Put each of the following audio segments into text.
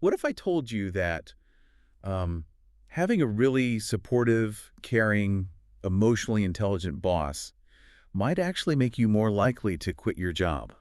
what if I told you that having a really supportive, caring, emotionally intelligent boss might actually make you more likely to quit your job?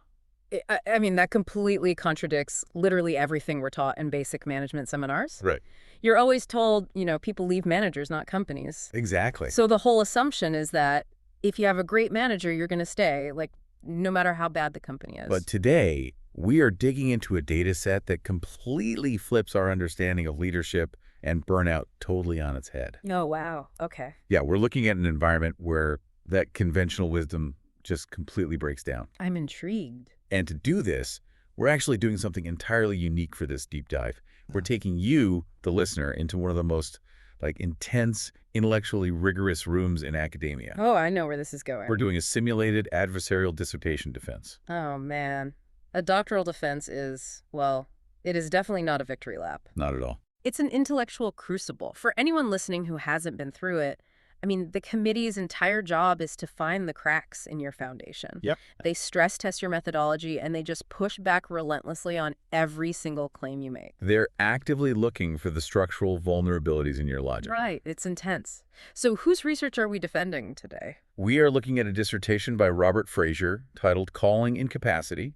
I mean, that completely contradicts literally everything we're taught in basic management seminars. Right. You're always told, people leave managers, not companies. Exactly. So the whole assumption is that if you have a great manager, you're going to stay, like, no matter how bad the company But is. today, we are digging into a data set that completely flips our understanding of leadership and burnout totally on its head. Oh, wow. Okay. Yeah, we're looking at an environment where that conventional wisdom just completely breaks down. I'm intrigued. And to do this, we're actually doing something entirely unique for this deep dive. We're taking you, the listener, into one of the most intense, intellectually rigorous rooms in academia. Oh, I know where this is going. We're doing a simulated adversarial dissertation defense. Oh, man. A doctoral defense is, well, it is definitely not a victory lap. Not at all. It's an intellectual crucible. For anyone listening who hasn't been through it, I mean, the committee's entire job is to find the cracks in your foundation. Yep. They stress test your methodology, and they just push back relentlessly on every single claim you make. They're actively looking for the structural vulnerabilities in your logic. Right. It's intense. So whose research are we defending today? We are looking at a dissertation by Robert Frazier titled Calling Incapacity,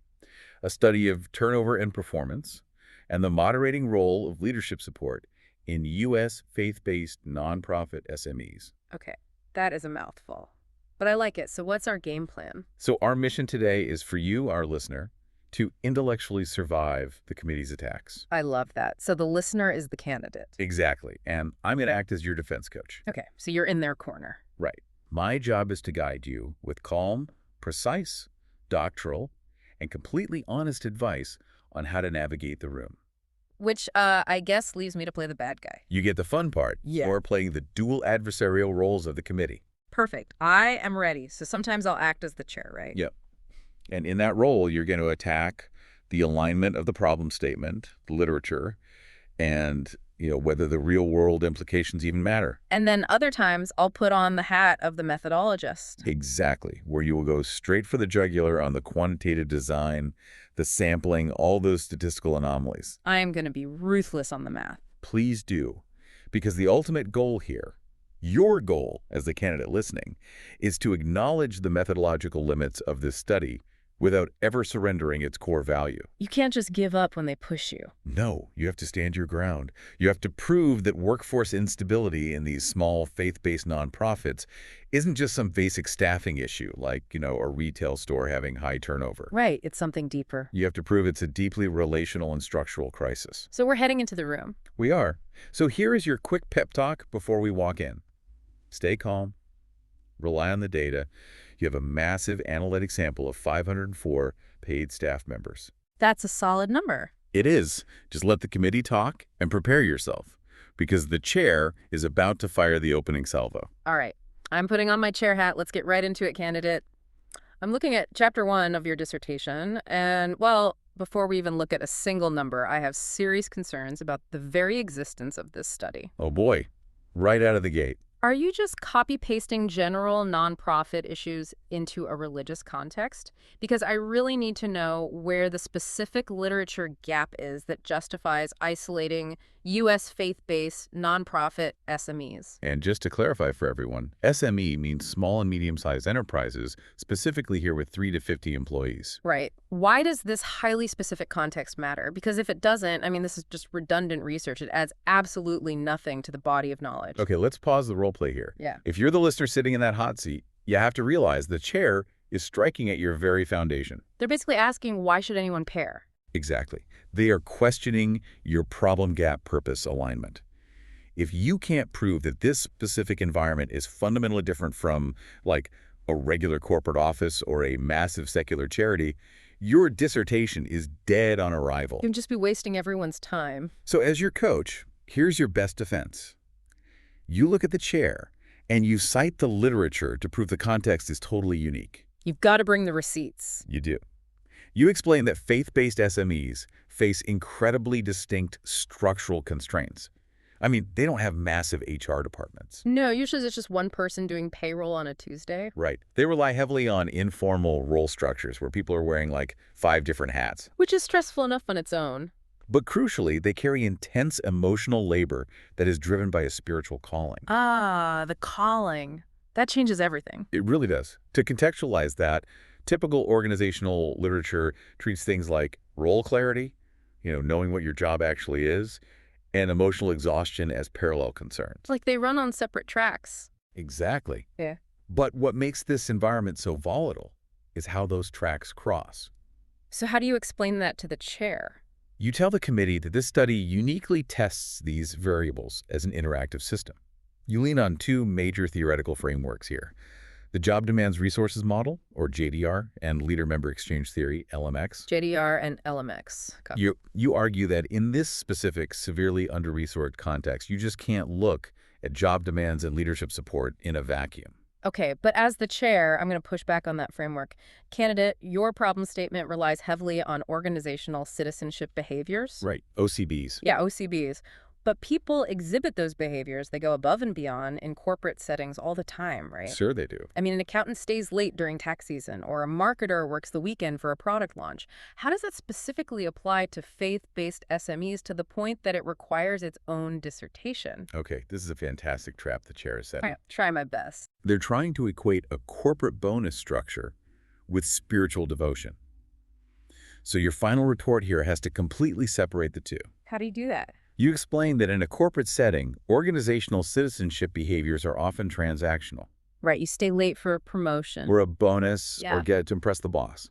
a study of turnover and performance, and the moderating role of leadership support in U.S. faith-based nonprofit SMEs. Okay, that is a mouthful. But I like it. So what's our game plan? So our mission today is for you, our listener, to intellectually survive the committee's attacks. I love that. So the listener is the candidate. Exactly. And I'm going to act as your defense coach. Okay, so you're in their corner. Right. My job is to guide you with calm, precise, doctoral, and completely honest advice on how to navigate the room. Which, I guess, leaves me to play the bad guy. You get the fun part, Yeah. or playing the dual adversarial roles of the committee. Perfect. I am ready. So sometimes I'll act as the chair, right? Yep. And in that role, you're going to attack the alignment of the problem statement, the literature, and whether the real-world implications even matter. And then other times I'll put on the hat of the methodologist. Exactly, where you will go straight for the jugular on the quantitative design, the sampling, all those statistical anomalies. I am going to be ruthless on the math. Please do, because the ultimate goal here, your goal as the candidate listening, is to acknowledge the methodological limits of this study without ever surrendering its core value. You can't just give up when they push you. No, you have to stand your ground. You have to prove that workforce instability in these small faith-based nonprofits isn't just some basic staffing issue like, a retail store having high turnover. Right, it's something deeper. You have to prove it's a deeply relational and structural crisis. So we're heading into the room. We are. So here is your quick pep talk before we walk in. Stay calm. Rely on the data. You have a massive analytic sample of 504 paid staff members. That's a solid number. It is. Just let the committee talk and prepare yourself, because the chair is about to fire the opening salvo. All right. I'm putting on my chair hat. Let's get right into it, candidate. I'm looking at chapter 1 of your dissertation, and, well, before we even look at a single number, I have serious concerns about the very existence of this study. Oh boy, right out of the gate. Are you just copy-pasting general nonprofit issues into a religious context? Because I really need to know where the specific literature gap is that justifies isolating U.S. faith-based nonprofit SMEs. And just to clarify for everyone, SME means small and medium-sized enterprises, specifically here with 3 to 50 employees. Right. Why does this highly specific context matter? Because if it doesn't, I mean, this is just redundant research. It adds absolutely nothing to the body of knowledge. Okay, let's pause the role play here. Yeah. If you're the listener sitting in that hot seat, you have to realize the chair is striking at your very foundation. They're basically asking, why should anyone pair? Exactly. They are questioning your problem gap purpose alignment. If you can't prove that this specific environment is fundamentally different from, like, a regular corporate office or a massive secular charity, your dissertation is dead on arrival. You can just be wasting everyone's time. So as your coach, here's your best defense. You look at the chair, and you cite the literature to prove the context is totally unique. You've got to bring the receipts. You do. You explain that faith-based SMEs face incredibly distinct structural constraints. I mean, they don't have massive HR departments. No, usually it's just one person doing payroll on a Tuesday. Right. They rely heavily on informal role structures where people are wearing like 5 different hats. Which is stressful enough on its own. But crucially, they carry intense emotional labor that is driven by a spiritual calling. Ah, the calling. That changes everything. It really does. To contextualize that, typical organizational literature treats things like role clarity, knowing what your job actually is, and emotional exhaustion as parallel concerns. Like they run on separate tracks. Exactly. Yeah. But what makes this environment so volatile is how those tracks cross. So how do you explain that to the chair? You tell the committee that this study uniquely tests these variables as an interactive system. You lean on two major theoretical frameworks here: the Job Demands Resources Model, or JDR, and Leader-Member Exchange Theory, LMX. JDR and LMX. You argue that in this specific, severely under-resourced context, you just can't look at job demands and leadership support in a vacuum. Okay, but as the chair, I'm going to push back on that framework. Candidate, your problem statement relies heavily on organizational citizenship behaviors. Right, OCBs. Yeah, OCBs. But people exhibit those behaviors. They go above and beyond in corporate settings all the time, right? Sure they do. I mean, an accountant stays late during tax season, or a marketer works the weekend for a product launch. How does that specifically apply to faith-based SMEs to the point that it requires its own dissertation? Okay, this is a fantastic trap the chair has set. All right, try my best. They're trying to equate a corporate bonus structure with spiritual devotion. So your final retort here has to completely separate the two. How do you do that? You explain that in a corporate setting, organizational citizenship behaviors are often transactional. Right, you stay late for a promotion. Or a bonus, Yeah. or get to impress the boss.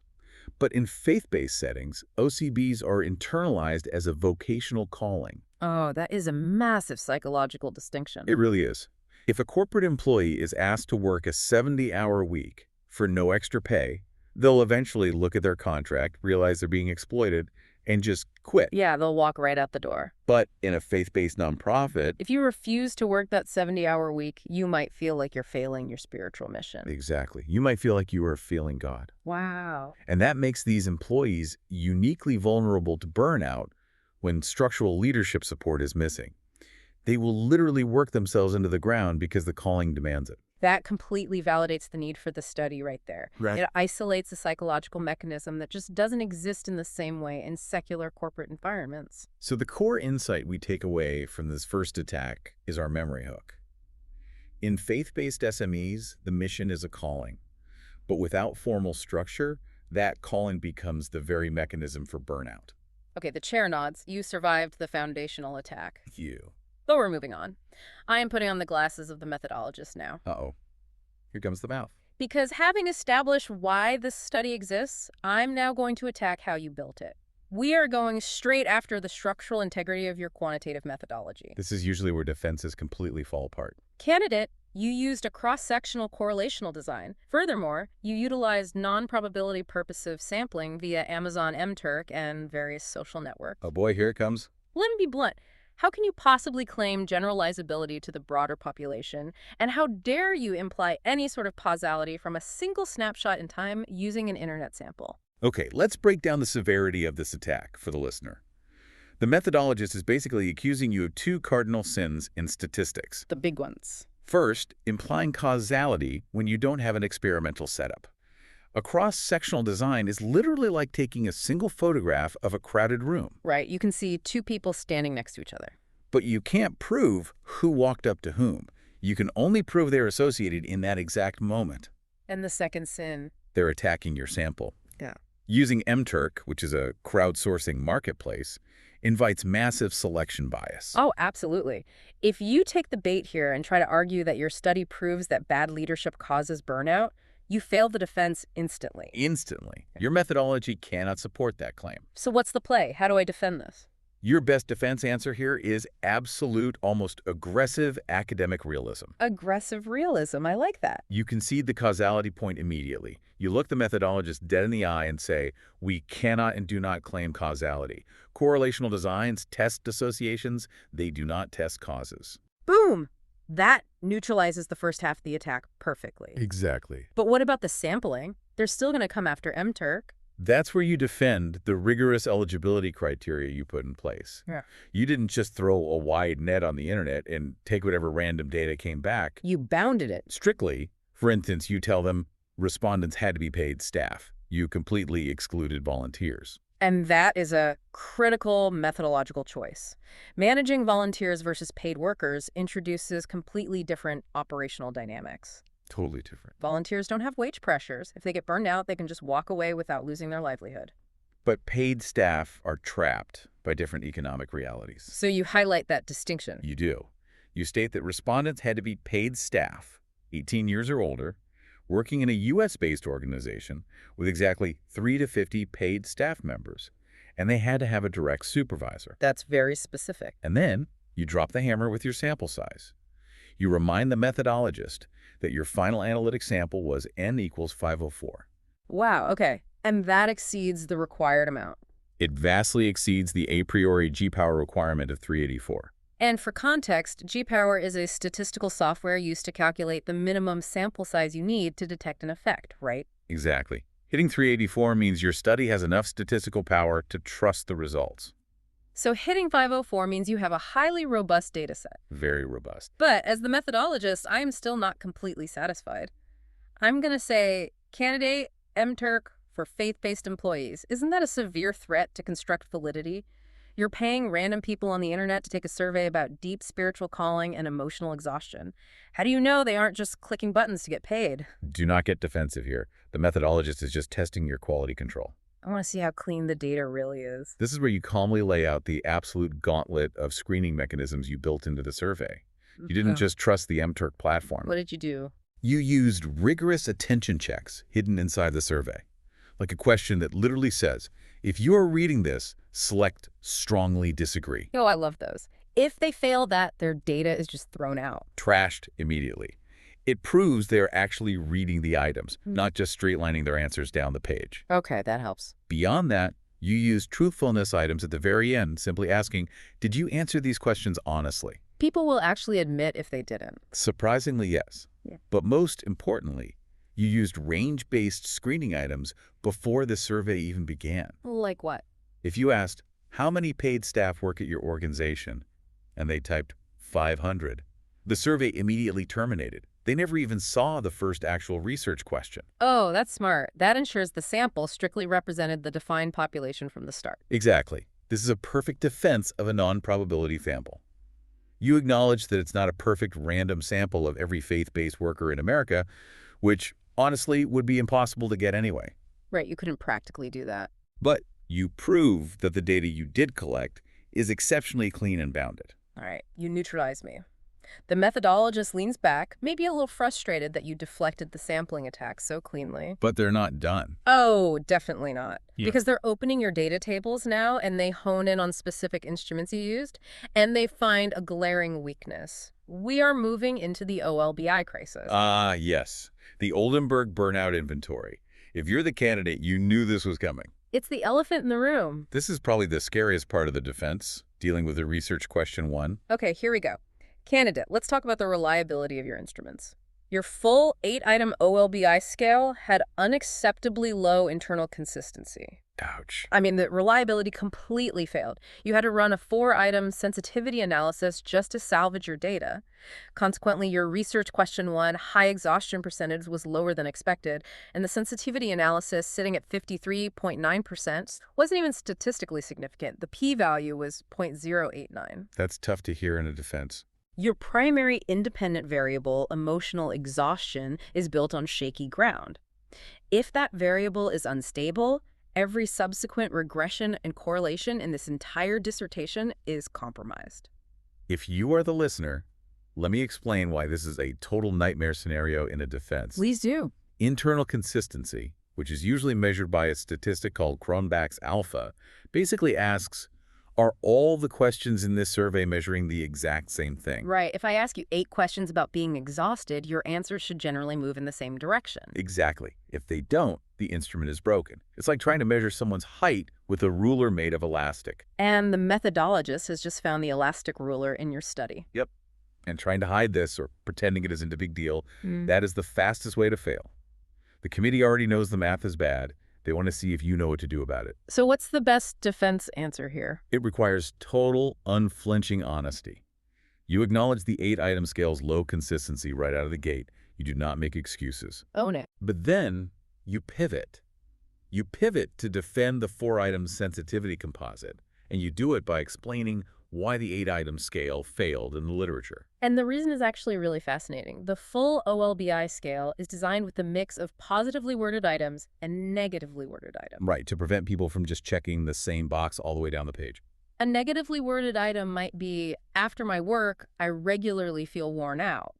But in faith-based settings, OCBs are internalized as a vocational calling. Oh, that is a massive psychological distinction. It really is. If a corporate employee is asked to work a 70-hour week for no extra pay, they'll eventually look at their contract, realize they're being exploited, and just quit. Yeah, they'll walk right out the door. But in a faith-based nonprofit, If you refuse to work that 70-hour week, you might feel like you're failing your spiritual mission. exactly, you might feel like you are failing God. Wow. And that makes these employees uniquely vulnerable to burnout when structural leadership support is missing. They will literally work themselves into the ground because the calling demands it. That completely validates the need for the study right there. Right. It isolates a psychological mechanism that just doesn't exist in the same way in secular corporate environments. So the core insight we take away from this first attack is our memory hook. In faith-based SMEs, the mission is a calling. But without formal structure, that calling becomes the very mechanism for burnout. Okay, the chair nods. You survived the foundational attack. You. But we're moving on. I am putting on the glasses of the methodologist now. Uh-oh. Here comes the mouth. Because having established why this study exists, I'm now going to attack how you built it. We are going straight after the structural integrity of your quantitative methodology. This is usually where defenses completely fall apart. Candidate, you used a cross-sectional correlational design. Furthermore, you utilized non-probability purposive sampling via Amazon MTurk and various social networks. Oh boy, here it comes. Let me be blunt. How can you possibly claim generalizability to the broader population? And how dare you imply any sort of causality from a single snapshot in time using an internet sample? Okay, let's break down the severity of this attack for the listener. The methodologist is basically accusing you of two cardinal sins in statistics. The big ones. First, implying causality when you don't have an experimental setup. A cross-sectional design is literally like taking a single photograph of a crowded room. Right, you can see two people standing next to each other. But you can't prove who walked up to whom. You can only prove they're associated in that exact moment. And the second sin. They're attacking your sample. Yeah. Using MTurk, which is a crowdsourcing marketplace, invites massive selection bias. Oh, absolutely. If you take the bait here and try to argue that your study proves that bad leadership causes burnout, you fail the defense instantly. Instantly. Your methodology cannot support that claim. So what's the play? How do I defend this? Your best defense answer here is absolute, almost aggressive academic realism. Aggressive realism. I like that. You concede the causality point immediately. You look the methodologist dead in the eye and say, we cannot and do not claim causality. Correlational designs test associations. They do not test causes. Boom! That neutralizes the first half of the attack perfectly. Exactly. But what about the sampling? They're still going to come after MTurk. That's where you defend the rigorous eligibility criteria you put in place. Yeah. You didn't just throw a wide net on the internet and take whatever random data came back. You bounded it. Strictly, for instance, you tell them respondents had to be paid staff. You completely excluded volunteers. And that is a critical methodological choice. Managing volunteers versus paid workers introduces completely different operational dynamics. Totally different. Volunteers don't have wage pressures. If they get burned out, they can just walk away without losing their livelihood. But paid staff are trapped by different economic realities. So you highlight that distinction. You do. You state that respondents had to be paid staff, 18 years or older, working in a U.S.-based organization with exactly 3 to 50 paid staff members, and they had to have a direct supervisor. That's very specific. And then you drop the hammer with your sample size. You remind the methodologist that your final analytic sample was N equals 504. Wow, okay. And that exceeds the required amount. It vastly exceeds the a priori G-power requirement of 384. And for context, G-Power is a statistical software used to calculate the minimum sample size you need to detect an effect, right? Exactly. Hitting 384 means your study has enough statistical power to trust the results. So hitting 504 means you have a highly robust data set. Very robust. But as the methodologist, I am still not completely satisfied. I'm going to say, candidate MTurk for faith-based employees. Isn't that a severe threat to construct validity? You're paying random people on the internet to take a survey about deep spiritual calling and emotional exhaustion. How do you know they aren't just clicking buttons to get paid? Do not get defensive here. The methodologist is just testing your quality control. I want to see how clean the data really is. This is where you calmly lay out the absolute gauntlet of screening mechanisms you built into the survey. You didn't just trust the MTurk platform. What did you do? You used rigorous attention checks hidden inside the survey, like a question that literally says, if you're reading this, select strongly disagree. Oh, I love those. If they fail that, their data is just thrown out. Trashed immediately. It proves they're actually reading the items, not just straightlining their answers down the page. Okay, that helps. Beyond that, you use truthfulness items at the very end, simply asking, did you answer these questions honestly? People will actually admit if they didn't. Surprisingly, yes. Yeah. But most importantly, you used range-based screening items before the survey even began. Like what? If you asked, how many paid staff work at your organization, and they typed 500, the survey immediately terminated. They never even saw the first actual research question. Oh, that's smart. That ensures the sample strictly represented the defined population from the start. Exactly. This is a perfect defense of a non-probability sample. You acknowledge that it's not a perfect random sample of every faith-based worker in America, which honestly would be impossible to get anyway. Right, you couldn't practically do that. But you prove that the data you did collect is exceptionally clean and bounded. All right, you neutralize me. The methodologist leans back, maybe a little frustrated that you deflected the sampling attack so cleanly. But they're not done. Oh, definitely not. Yeah. Because they're opening your data tables now, and they hone in on specific instruments you used, and they find a glaring weakness. We are moving into the OLBI crisis. Yes. The Oldenburg burnout inventory. If you're the candidate, you knew this was coming. It's the elephant in the room. This is probably the scariest part of the defense, dealing with the research question 1. Okay, here we go. Candidate, let's talk about the reliability of your instruments. Your full 8-item OLBI scale had unacceptably low internal consistency. Ouch. I mean, the reliability completely failed. You had to run a 4-item sensitivity analysis just to salvage your data. Consequently, your research question 1 high exhaustion percentage was lower than expected, and the sensitivity analysis, sitting at 53.9%, wasn't even statistically significant. The p-value was 0.089. That's tough to hear in a defense. Your primary independent variable, emotional exhaustion, is built on shaky ground. If that variable is unstable, every subsequent regression and correlation in this entire dissertation is compromised. If you are the listener, let me explain why this is a total nightmare scenario in a defense. Please do. Internal consistency, which is usually measured by a statistic called Cronbach's alpha, basically asks, are all the questions in this survey measuring the exact same thing? Right. If I ask you 8 questions about being exhausted, your answers should generally move in the same direction. Exactly. If they don't, the instrument is broken. It's like trying to measure someone's height with a ruler made of elastic. And the methodologist has just found the elastic ruler in your study. Yep. And trying to hide this or pretending it isn't a big deal, that is the fastest way to fail. The committee already knows the math is bad. They want to see if you know what to do about it. So what's the best defense answer here? It requires total, unflinching honesty. You acknowledge the 8-item scale's low consistency right out of the gate. You do not make excuses. Own it. But then you pivot. You pivot to defend the 4-item sensitivity composite, and you do it by explaining why the 8-item scale failed in the literature. And the reason is actually really fascinating. The full OLBI scale is designed with a mix of positively worded items and negatively worded items. Right, to prevent people from just checking the same box all the way down the page. A negatively worded item might be, after my work, I regularly feel worn out.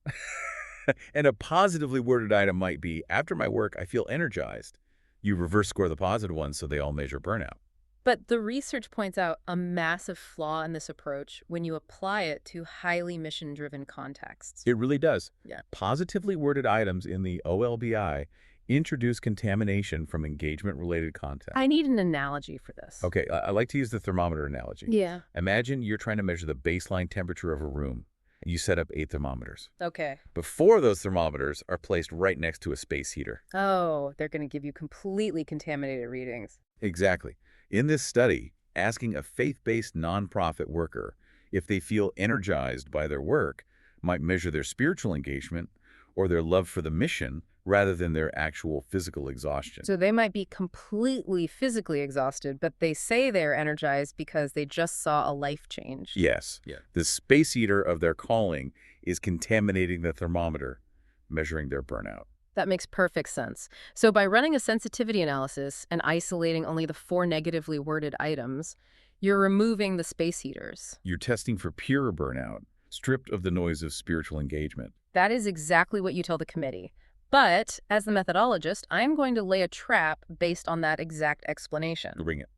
And a positively worded item might be, after my work, I feel energized. You reverse score the positive ones so they all measure burnout. But the research points out a massive flaw in this approach when you apply it to highly mission-driven contexts. It really does. Yeah. Positively worded items in the OLBI introduce contamination from engagement-related content. I need an analogy for this. Okay, I like to use the thermometer analogy. Yeah. Imagine you're trying to measure the baseline temperature of a room. You set up 8 thermometers. Okay. But 4 of those thermometers are placed right next to a space heater. Oh, they're going to give you completely contaminated readings. Exactly. In this study, asking a faith-based nonprofit worker if they feel energized by their work might measure their spiritual engagement or their love for the mission rather than their actual physical exhaustion. So they might be completely physically exhausted, but they say they're energized because they just saw a life change. Yes. Yeah. The space heater of their calling is contaminating the thermometer, measuring their burnout. That makes perfect sense. So by running a sensitivity analysis and isolating only the 4 negatively worded items, you're removing the space heaters. You're testing for pure burnout, stripped of the noise of spiritual engagement. That is exactly what you tell the committee. But as the methodologist, I'm going to lay a trap based on that exact explanation. Bring it.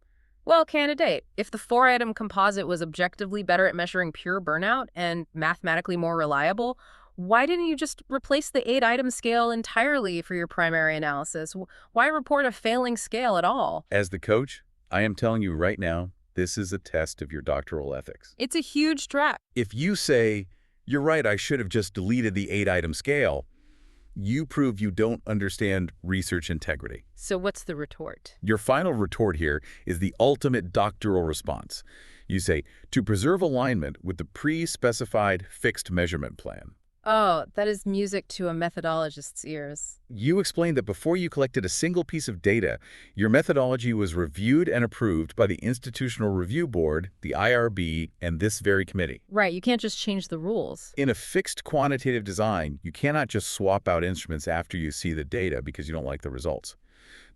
Well, candidate, if the 4-item composite was objectively better at measuring pure burnout and mathematically more reliable, why didn't you just replace the 8-item scale entirely for your primary analysis? Why report a failing scale at all? As the coach, I am telling you right now, this is a test of your doctoral ethics. It's a huge trap. If you say, you're right, I should have just deleted the 8-item scale, you prove you don't understand research integrity. So what's the retort? Your final retort here is the ultimate doctoral response. You say, to preserve alignment with the pre-specified fixed measurement plan. Oh, that is music to a methodologist's ears. You explained that before you collected a single piece of data, your methodology was reviewed and approved by the Institutional Review Board, the IRB, and this very committee. Right, you can't just change the rules. In a fixed quantitative design, you cannot just swap out instruments after you see the data because you don't like the results.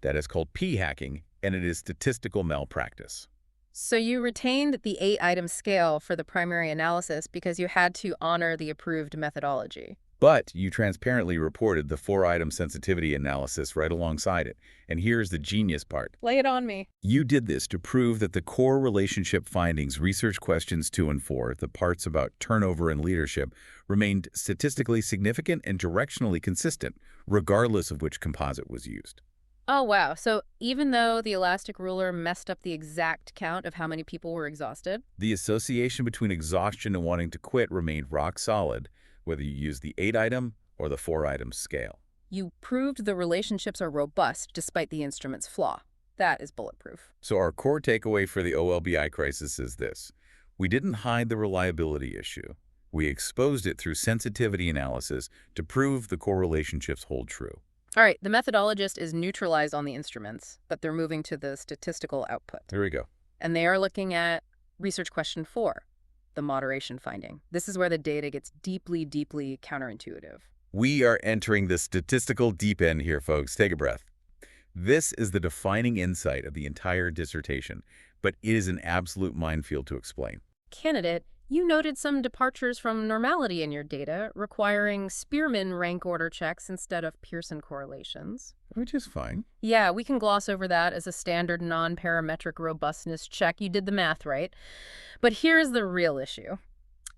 That is called p-hacking, and it is statistical malpractice. So you retained the 8-item scale for the primary analysis because you had to honor the approved methodology. But you transparently reported the 4-item sensitivity analysis right alongside it. And here's the genius part. Lay it on me. You did this to prove that the core relationship findings, research questions 2 and 4, the parts about turnover and leadership, remained statistically significant and directionally consistent, regardless of which composite was used. Oh, wow. So even though the elastic ruler messed up the exact count of how many people were exhausted? The association between exhaustion and wanting to quit remained rock solid, whether you use the 8-item or the 4-item scale. You proved the relationships are robust despite the instrument's flaw. That is bulletproof. So our core takeaway for the OLBI crisis is this. We didn't hide the reliability issue. We exposed it through sensitivity analysis to prove the core relationships hold true. All right, the methodologist is neutralized on the instruments, but they're moving to the statistical output. There we go. And they are looking at research question 4, the moderation finding. This is where the data gets deeply, deeply counterintuitive. We are entering the statistical deep end here, folks. Take a breath. This is the defining insight of the entire dissertation, but it is an absolute minefield to explain. Candidate, you noted some departures from normality in your data, requiring Spearman rank order checks instead of Pearson correlations. Which is fine. Yeah, we can gloss over that as a standard non-parametric robustness check. You did the math right. But here's the real issue.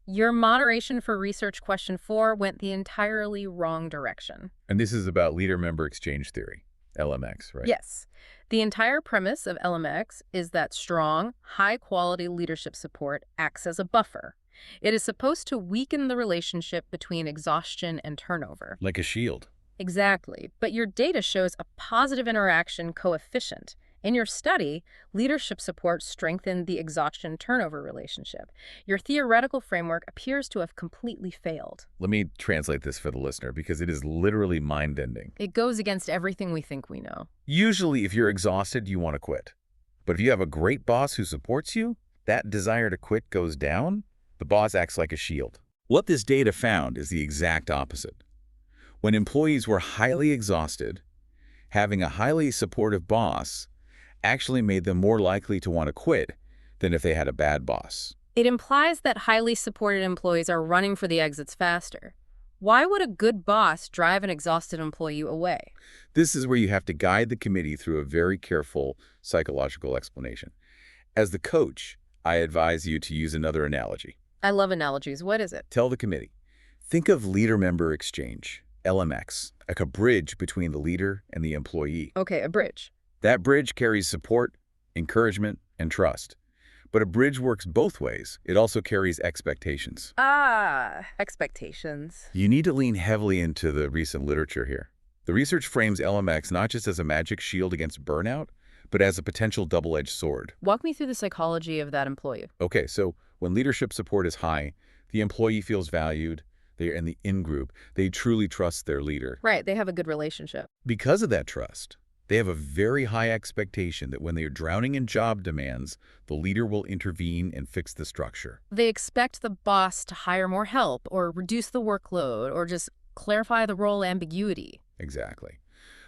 Your moderation for research question 4 went the entirely wrong direction. And this is about leader-member exchange theory, LMX, right? Yes. The entire premise of LMX is that strong, high-quality leadership support acts as a buffer. It is supposed to weaken the relationship between exhaustion and turnover. Like a shield. Exactly. But your data shows a positive interaction coefficient, In your study, leadership support strengthened the exhaustion-turnover relationship. Your theoretical framework appears to have completely failed. Let me translate this for the listener because it is literally mind-bending. It goes against everything we think we know. Usually, if you're exhausted, you want to quit. But if you have a great boss who supports you, that desire to quit goes down. The boss acts like a shield. What this data found is the exact opposite. When employees were highly exhausted, having a highly supportive boss actually made them more likely to want to quit than if they had a bad boss. It implies that highly supported employees are running for the exits faster. Why would a good boss drive an exhausted employee away? This is where you have to guide the committee through a very careful psychological explanation. As the coach, I advise you to use another analogy. I love analogies. What is it? Tell the committee, think of leader-member exchange, LMX, like a bridge between the leader and the employee. Okay, a bridge. That bridge carries support, encouragement, and trust. But a bridge works both ways. It also carries expectations. Expectations. You need to lean heavily into the recent literature here. The research frames LMX not just as a magic shield against burnout, but as a potential double-edged sword. Walk me through the psychology of that employee. Okay, so when leadership support is high, the employee feels valued. They're in the in-group. They truly trust their leader. Right, they have a good relationship. Because of that trust, they have a very high expectation that when they are drowning in job demands, the leader will intervene and fix the structure. They expect the boss to hire more help or reduce the workload or just clarify the role ambiguity. Exactly.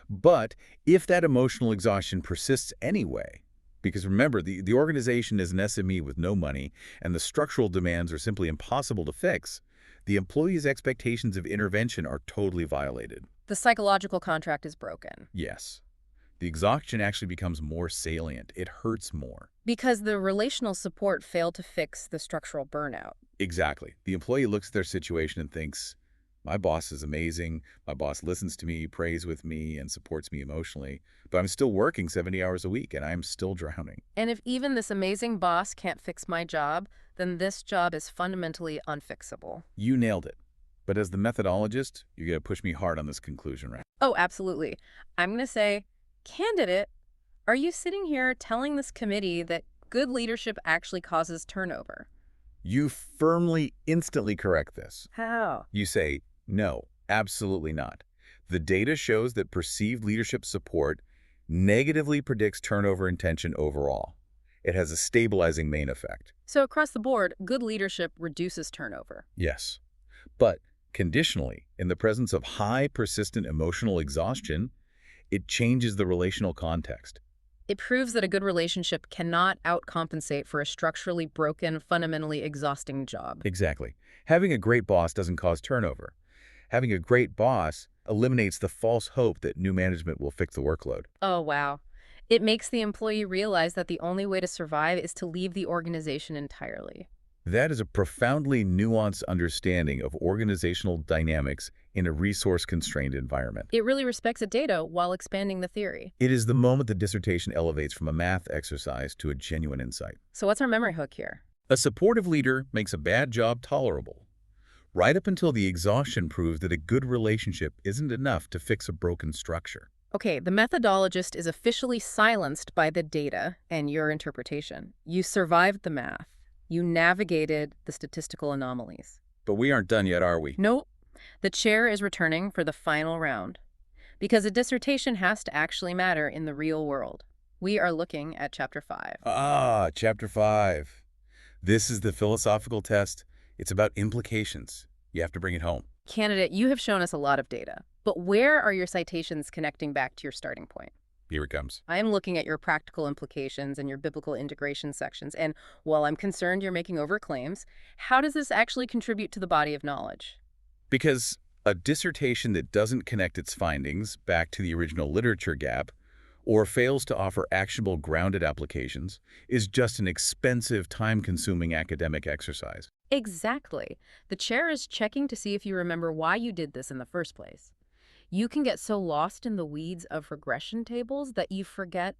But if that emotional exhaustion persists anyway, because remember, the organization is an SME with no money and the structural demands are simply impossible to fix, the employee's expectations of intervention are totally violated. The psychological contract is broken. Yes. The exhaustion actually becomes more salient. It hurts more. Because the relational support failed to fix the structural burnout. Exactly. The employee looks at their situation and thinks, my boss is amazing, my boss listens to me, prays with me, and supports me emotionally, but I'm still working 70 hours a week and I'm still drowning. And if even this amazing boss can't fix my job, then this job is fundamentally unfixable. You nailed it. But as the methodologist, you're going to push me hard on this conclusion, right? Oh, absolutely. I'm going to say, candidate, are you sitting here telling this committee that good leadership actually causes turnover? You firmly, instantly correct this. How? You say, no, absolutely not. The data shows that perceived leadership support negatively predicts turnover and tension overall. It has a stabilizing main effect. So across the board, good leadership reduces turnover. Yes. But conditionally, in the presence of high, persistent emotional exhaustion, it changes the relational context. It proves that a good relationship cannot outcompensate for a structurally broken, fundamentally exhausting job. Exactly. Having a great boss doesn't cause turnover. Having a great boss eliminates the false hope that new management will fix the workload. Oh, wow. It makes the employee realize that the only way to survive is to leave the organization entirely. That is a profoundly nuanced understanding of organizational dynamics in a resource-constrained environment. It really respects the data while expanding the theory. It is the moment the dissertation elevates from a math exercise to a genuine insight. So what's our memory hook here? A supportive leader makes a bad job tolerable, right up until the exhaustion proves that a good relationship isn't enough to fix a broken structure. Okay, the methodologist is officially silenced by the data and your interpretation. You survived the math. You navigated the statistical anomalies. But we aren't done yet, are we? Nope. The chair is returning for the final round. Because a dissertation has to actually matter in the real world. We are looking at Chapter 5. Ah, Chapter 5. This is the philosophical test. It's about implications. You have to bring it home. Candidate, you have shown us a lot of data. But where are your citations connecting back to your starting point? Here it comes. I am looking at your practical implications and your biblical integration sections, and while I'm concerned you're making overclaims, how does this actually contribute to the body of knowledge? Because a dissertation that doesn't connect its findings back to the original literature gap or fails to offer actionable grounded applications is just an expensive, time-consuming academic exercise. Exactly. The chair is checking to see if you remember why you did this in the first place. You can get so lost in the weeds of regression tables that you forget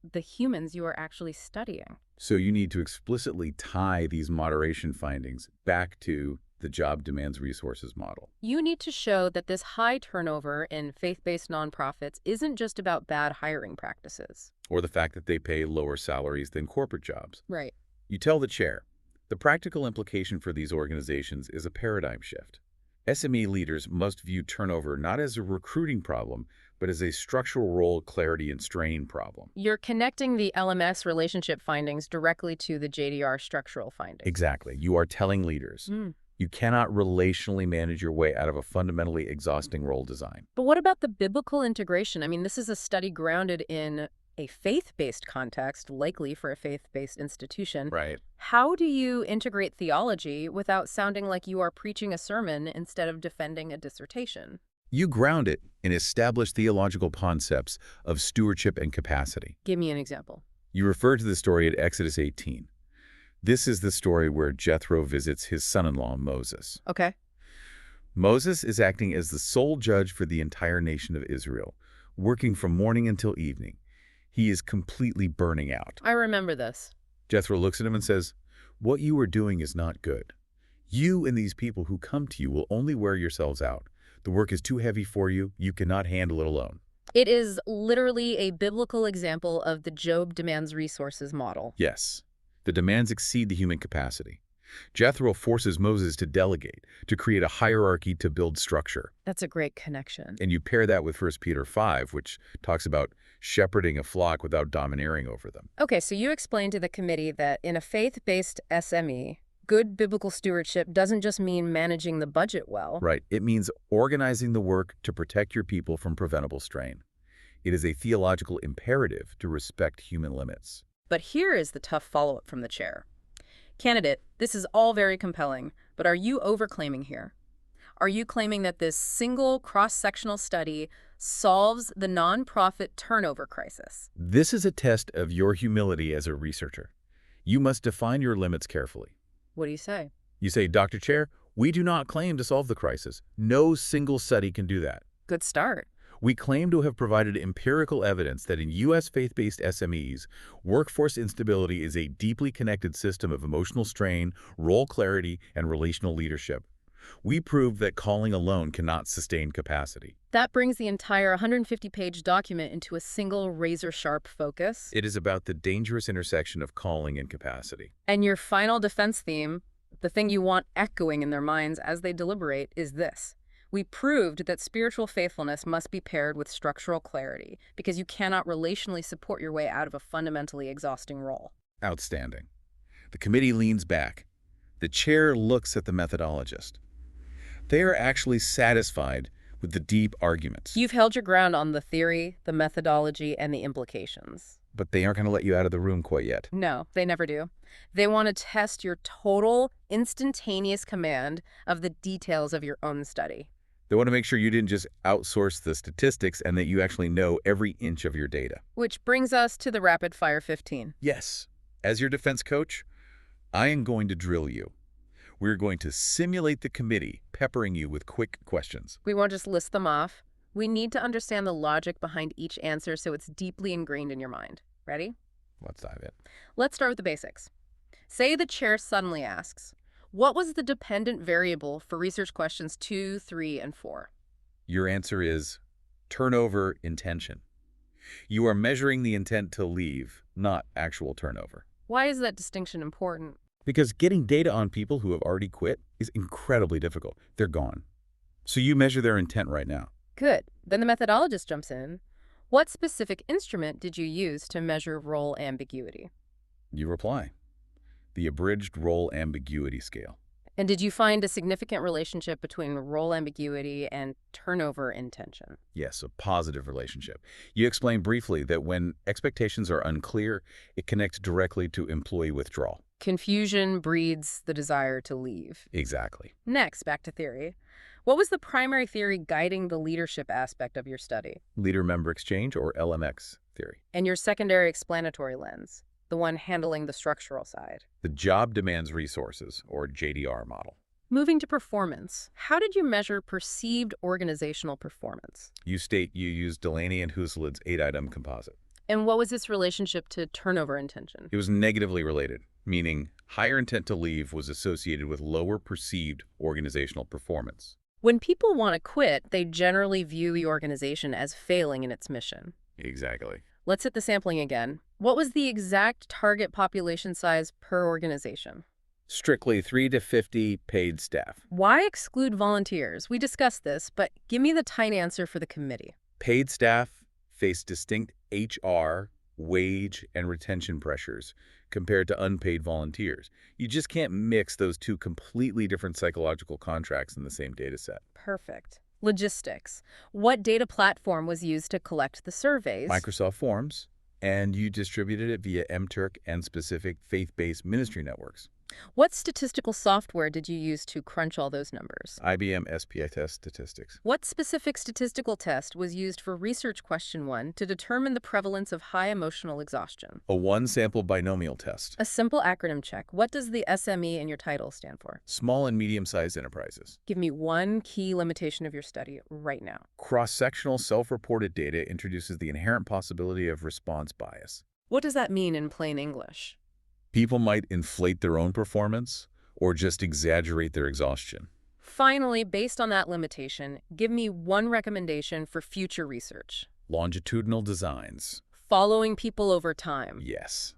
the humans you are actually studying. So you need to explicitly tie these moderation findings back to the job demands resources model. You need to show that this high turnover in faith-based nonprofits isn't just about bad hiring practices. Or the fact that they pay lower salaries than corporate jobs. Right. You tell the chair, the practical implication for these organizations is a paradigm shift. SME leaders must view turnover not as a recruiting problem, but as a structural role clarity and strain problem. You're connecting the LMS relationship findings directly to the JDR structural findings. Exactly. You are telling leaders, you cannot relationally manage your way out of a fundamentally exhausting role design. But what about the biblical integration? I mean, this is a study grounded in a faith-based context, likely for a faith-based institution. Right. How do you integrate theology without sounding like you are preaching a sermon instead of defending a dissertation? You ground it in established theological concepts of stewardship and capacity. Give me an example. You refer to the story at Exodus 18. This is the story where Jethro visits his son-in-law, Moses. Okay. Moses is acting as the sole judge for the entire nation of Israel, working from morning until evening. He is completely burning out. I remember this. Jethro looks at him and says, "What you are doing is not good. You and these people who come to you will only wear yourselves out. The work is too heavy for you. You cannot handle it alone." It is literally a biblical example of the Job demands resources model. Yes, the demands exceed the human capacity. Jethro forces Moses to delegate, to create a hierarchy to build structure. That's a great connection. And you pair that with 1 Peter 5, which talks about shepherding a flock without domineering over them. Okay, so you explained to the committee that in a faith-based SME, good biblical stewardship doesn't just mean managing the budget well. Right. It means organizing the work to protect your people from preventable strain. It is a theological imperative to respect human limits. But here is the tough follow-up from the chair. Candidate, this is all very compelling, but are you overclaiming here? Are you claiming that this single cross-sectional study solves the nonprofit turnover crisis? This is a test of your humility as a researcher. You must define your limits carefully. What do you say? You say, "Dr. Chair, we do not claim to solve the crisis. No single study can do that. Good start. We claim to have provided empirical evidence that in U.S. faith-based SMEs, workforce instability is a deeply connected system of emotional strain, role clarity, and relational leadership. We proved that calling alone cannot sustain capacity." That brings the entire 150-page document into a single razor-sharp focus. It is about the dangerous intersection of calling and capacity. And your final defense theme, the thing you want echoing in their minds as they deliberate, is this. We proved that spiritual faithfulness must be paired with structural clarity because you cannot relationally support your way out of a fundamentally exhausting role. Outstanding. The committee leans back. The chair looks at the methodologist. They are actually satisfied with the deep arguments. You've held your ground on the theory, the methodology, and the implications. But they aren't going to let you out of the room quite yet. No, they never do. They want to test your total, instantaneous command of the details of your own study. They want to make sure you didn't just outsource the statistics and that you actually know every inch of your data. Which brings us to the rapid fire 15. Yes. As your defense coach, I am going to drill you. We're going to simulate the committee, peppering you with quick questions. We won't just list them off. We need to understand the logic behind each answer so it's deeply ingrained in your mind. Ready? Let's dive in. Let's start with the basics. Say the chair suddenly asks, what was the dependent variable for research questions 2, 3, and 4? Your answer is turnover intention. You are measuring the intent to leave, not actual turnover. Why is that distinction important? Because getting data on people who have already quit is incredibly difficult. They're gone. So you measure their intent right now. Good. Then the methodologist jumps in. What specific instrument did you use to measure role ambiguity? You reply. The abridged role ambiguity scale. And did you find a significant relationship between role ambiguity and turnover intention? Yes, a positive relationship. You explain briefly that when expectations are unclear, it connects directly to employee withdrawal. Confusion breeds the desire to leave. Exactly. Next, back to theory. What was the primary theory guiding the leadership aspect of your study? Leader-member exchange, or LMX theory. And your secondary explanatory lens, the one handling the structural side? The job demands resources, or JDR model. Moving to performance, how did you measure perceived organizational performance? You state you used Delaney and Huseled's 8-item composite. And what was its relationship to turnover intention? It was negatively related. meaning higher intent to leave was associated with lower perceived organizational performance. When people want to quit, they generally view the organization as failing in its mission. Exactly. Let's hit the sampling again. What was the exact target population size per organization? Strictly 3 to 50 paid staff. Why exclude volunteers? We discussed this, but give me the tight answer for the committee. Paid staff face distinct HR, wage, and retention pressures compared to unpaid volunteers. You just can't mix those two completely different psychological contracts in the same data set. Perfect. Logistics. What data platform was used to collect the surveys? Microsoft Forms, and you distributed it via MTurk and specific faith-based ministry networks. What statistical software did you use to crunch all those numbers? IBM SPSS statistics. What specific statistical test was used for research question 1 to determine the prevalence of high emotional exhaustion? A one-sample binomial test. A simple acronym check. What does the SME in your title stand for? Small and medium-sized enterprises. Give me one key limitation of your study right now. Cross-sectional self-reported data introduces the inherent possibility of response bias. What does that mean in plain English? People might inflate their own performance or just exaggerate their exhaustion. Finally, based on that limitation, give me one recommendation for future research. Longitudinal designs. Following people over time. Yes.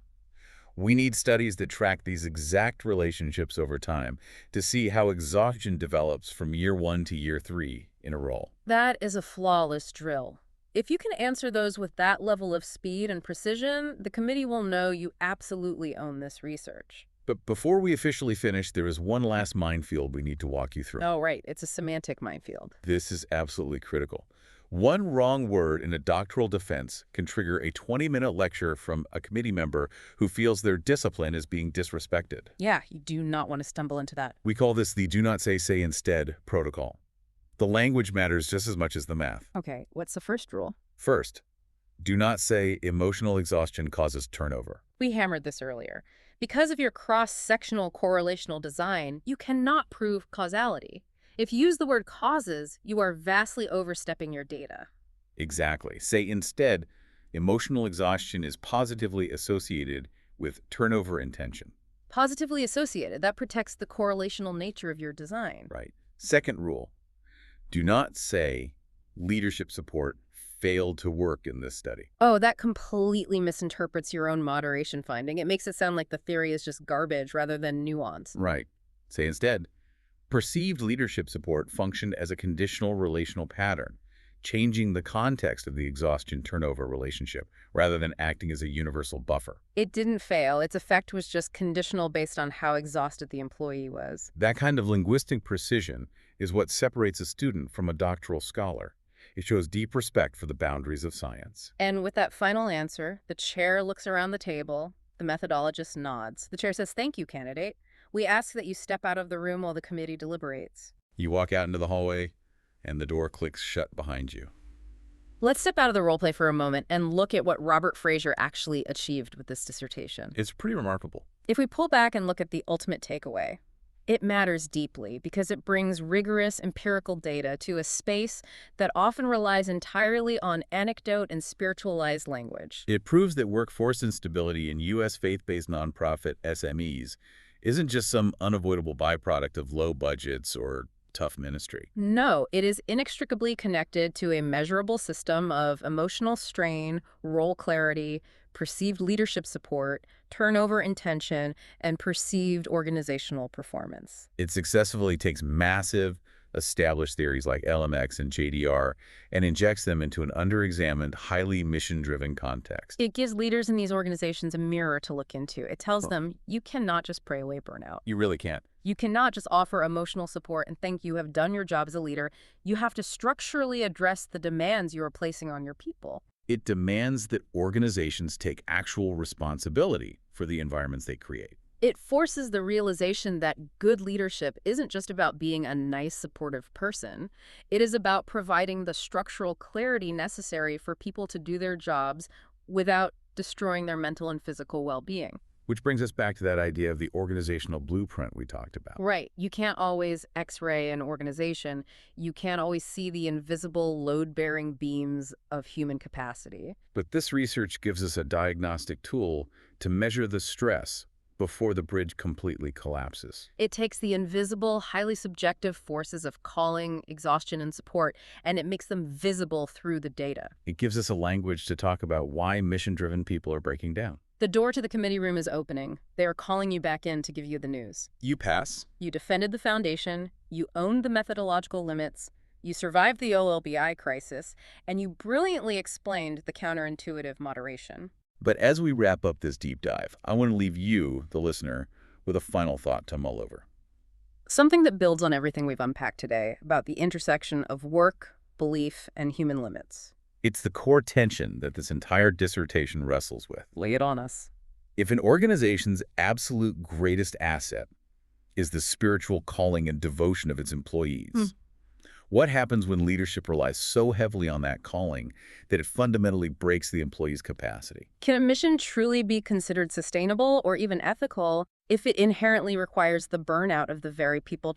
We need studies that track these exact relationships over time to see how exhaustion develops from year 1 to year 3 in a role. That is a flawless drill. If you can answer those with that level of speed and precision, the committee will know you absolutely own this research. But before we officially finish, there is one last minefield we need to walk you through. Oh, right. It's a semantic minefield. This is absolutely critical. One wrong word in a doctoral defense can trigger a 20-minute lecture from a committee member who feels their discipline is being disrespected. Yeah, you do not want to stumble into that. We call this the do not say instead protocol. The language matters just as much as the math. Okay, what's the first rule? First, do not say emotional exhaustion causes turnover. We hammered this earlier. Because of your cross-sectional correlational design, you cannot prove causality. If you use the word causes, you are vastly overstepping your data. Exactly. Say instead, emotional exhaustion is positively associated with turnover intention. Positively associated, that protects the correlational nature of your design. Right. Second rule, do not say leadership support failed to work in this study. Oh, that completely misinterprets your own moderation finding. It makes it sound like the theory is just garbage rather than nuance. Right. Say instead, perceived leadership support functioned as a conditional relational pattern, changing the context of the exhaustion-turnover relationship rather than acting as a universal buffer. It didn't fail. Its effect was just conditional based on how exhausted the employee was. That kind of linguistic precision is what separates a student from a doctoral scholar. It shows deep respect for the boundaries of science. And with that final answer, the chair looks around the table. The methodologist nods. The chair says, "Thank you, candidate. We ask that you step out of the room while the committee deliberates." You walk out into the hallway, and the door clicks shut behind you. Let's step out of the roleplay for a moment and look at what Robert Fraser actually achieved with this dissertation. It's pretty remarkable. If we pull back and look at the ultimate takeaway, it matters deeply because it brings rigorous empirical data to a space that often relies entirely on anecdote and spiritualized language. It proves that workforce instability in U.S. faith-based nonprofit SMEs isn't just some unavoidable byproduct of low budgets or tough ministry. No, it is inextricably connected to a measurable system of emotional strain, role clarity, perceived leadership support, turnover intention, and perceived organizational performance. It successfully takes massive, established theories like LMX and JDR and injects them into an underexamined, highly mission-driven context. It gives leaders in these organizations a mirror to look into. It tells them you cannot just pray away burnout. You really can't. You cannot just offer emotional support and think you have done your job as a leader. You have to structurally address the demands you are placing on your people. It demands that organizations take actual responsibility for the environments they create. It forces the realization that good leadership isn't just about being a nice, supportive person. It is about providing the structural clarity necessary for people to do their jobs without destroying their mental and physical well-being. Which brings us back to that idea of the organizational blueprint we talked about. Right. You can't always X-ray an organization. You can't always see the invisible load-bearing beams of human capacity. But this research gives us a diagnostic tool to measure the stress before the bridge completely collapses. It takes the invisible, highly subjective forces of calling, exhaustion, and support, and it makes them visible through the data. It gives us a language to talk about why mission-driven people are breaking down. The door to the committee room is opening. They are calling you back in to give you the news. You pass. You defended the foundation, you owned the methodological limits, you survived the OLBI crisis, and you brilliantly explained the counterintuitive moderation. But as we wrap up this deep dive, I want to leave you, the listener, with a final thought to mull over. Something that builds on everything we've unpacked today about the intersection of work, belief, and human limits. It's the core tension that this entire dissertation wrestles with. Lay it on us. If an organization's absolute greatest asset is the spiritual calling and devotion of its employees, what happens when leadership relies so heavily on that calling that it fundamentally breaks the employee's capacity? Can a mission truly be considered sustainable or even ethical if it inherently requires the burnout of the very people